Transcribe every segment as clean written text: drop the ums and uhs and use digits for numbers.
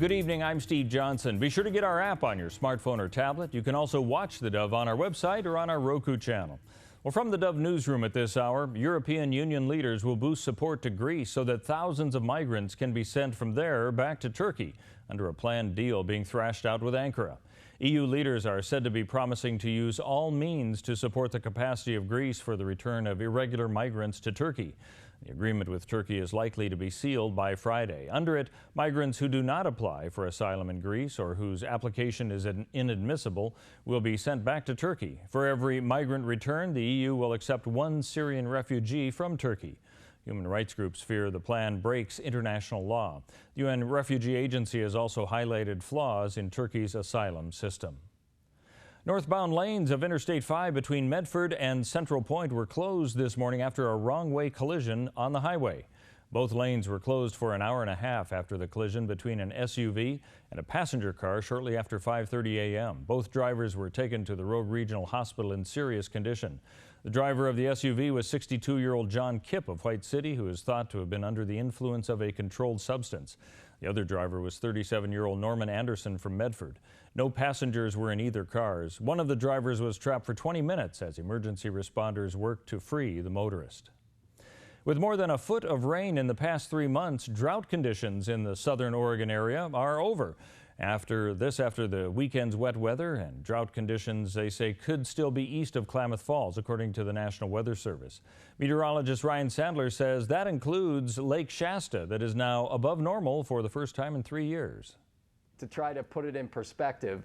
Good evening, I'm Steve Johnson. Be sure to get our app on your smartphone or tablet. You can also watch the Dove on our website or on our Roku channel. Well, from the Dove newsroom at this hour, European Union leaders will boost support to Greece so that thousands of migrants can be sent from there back to Turkey under a planned deal being thrashed out with Ankara. EU leaders are said to be promising to use all means to support the capacity of Greece for the return of irregular migrants to Turkey. The agreement with Turkey is likely to be sealed by Friday. Under it, migrants who do not apply for asylum in Greece or whose application is inadmissible will be sent back to Turkey. For every migrant returned, the EU will accept one Syrian refugee from Turkey. Human rights groups fear the plan breaks international law. The UN Refugee Agency has also highlighted flaws in Turkey's asylum system. Northbound lanes of Interstate 5 between Medford and Central Point were closed this morning after a wrong-way collision on the highway. Both lanes were closed for an hour and a half after the collision between an SUV and a passenger car shortly after 5:30 a.m. Both drivers were taken to the Rogue Regional Hospital in serious condition. The driver of the SUV was 62-year-old John Kipp of White City, who is thought to have been under the influence of a controlled substance. The other driver was 37-year-old Norman Anderson from Medford. No passengers were in either cars. One of the drivers was trapped for 20 minutes as emergency responders worked to free the motorist. With more than a foot of rain in the past 3 months, drought conditions in the southern Oregon area are over. After the weekend's wet weather, and drought conditions, they say, could still be east of Klamath Falls, according to the National Weather Service. Meteorologist Ryan Sandler says that includes Lake Shasta, that is now above normal for the first time in 3 years. To try to put it in perspective,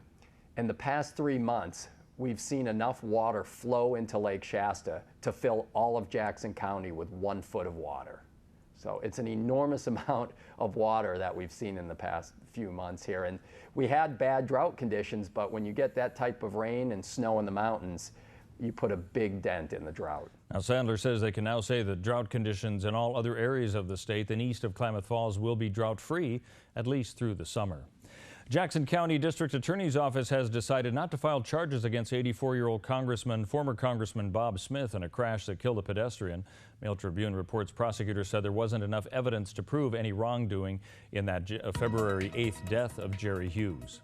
in the past 3 months, we've seen enough water flow into Lake Shasta to fill all of Jackson County with 1 foot of water. So it's an enormous amount of water that we've seen in the past few months here. And we had bad drought conditions, but when you get that type of rain and snow in the mountains, you put a big dent in the drought. Now, Sandler says they can now say that drought conditions in all other areas of the state than east of Klamath Falls will be drought-free, at least through the summer. Jackson County District Attorney's Office has decided not to file charges against 84-year-old former Congressman Bob Smith in a crash that killed a pedestrian. Mail Tribune reports prosecutors said there wasn't enough evidence to prove any wrongdoing in that February 8th death of Jerry Hughes.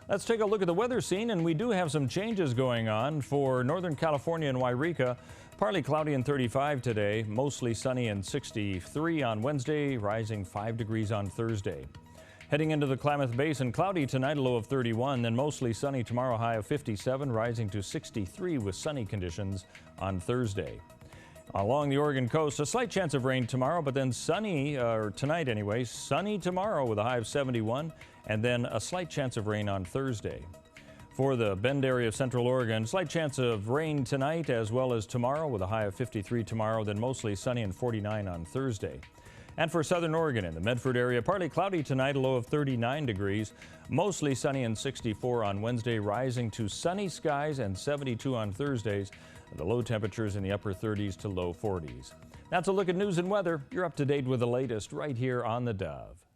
Let's take a look at the weather scene, and we do have some changes going on for Northern California and Wairika. Partly cloudy and 35 today, mostly sunny and 63 on Wednesday, rising 5 degrees on Thursday. Heading into the Klamath Basin, cloudy tonight, a low of 31, then mostly sunny tomorrow, high of 57, rising to 63 with sunny conditions on Thursday. Along the Oregon coast, a slight chance of rain tomorrow, but then sunny, or tonight anyway, sunny tomorrow with a high of 71, and then a slight chance of rain on Thursday. For the Bend area of Central Oregon, slight chance of rain tonight as well as tomorrow with a high of 53 tomorrow, then mostly sunny and 49 on Thursday. And for southern Oregon in the Medford area, partly cloudy tonight, a low of 39 degrees, mostly sunny and 64 on Wednesday, rising to sunny skies and 72 on Thursdays. The low temperatures in the upper 30s to low 40s. That's a look at news and weather. You're up to date with the latest right here on the Dove.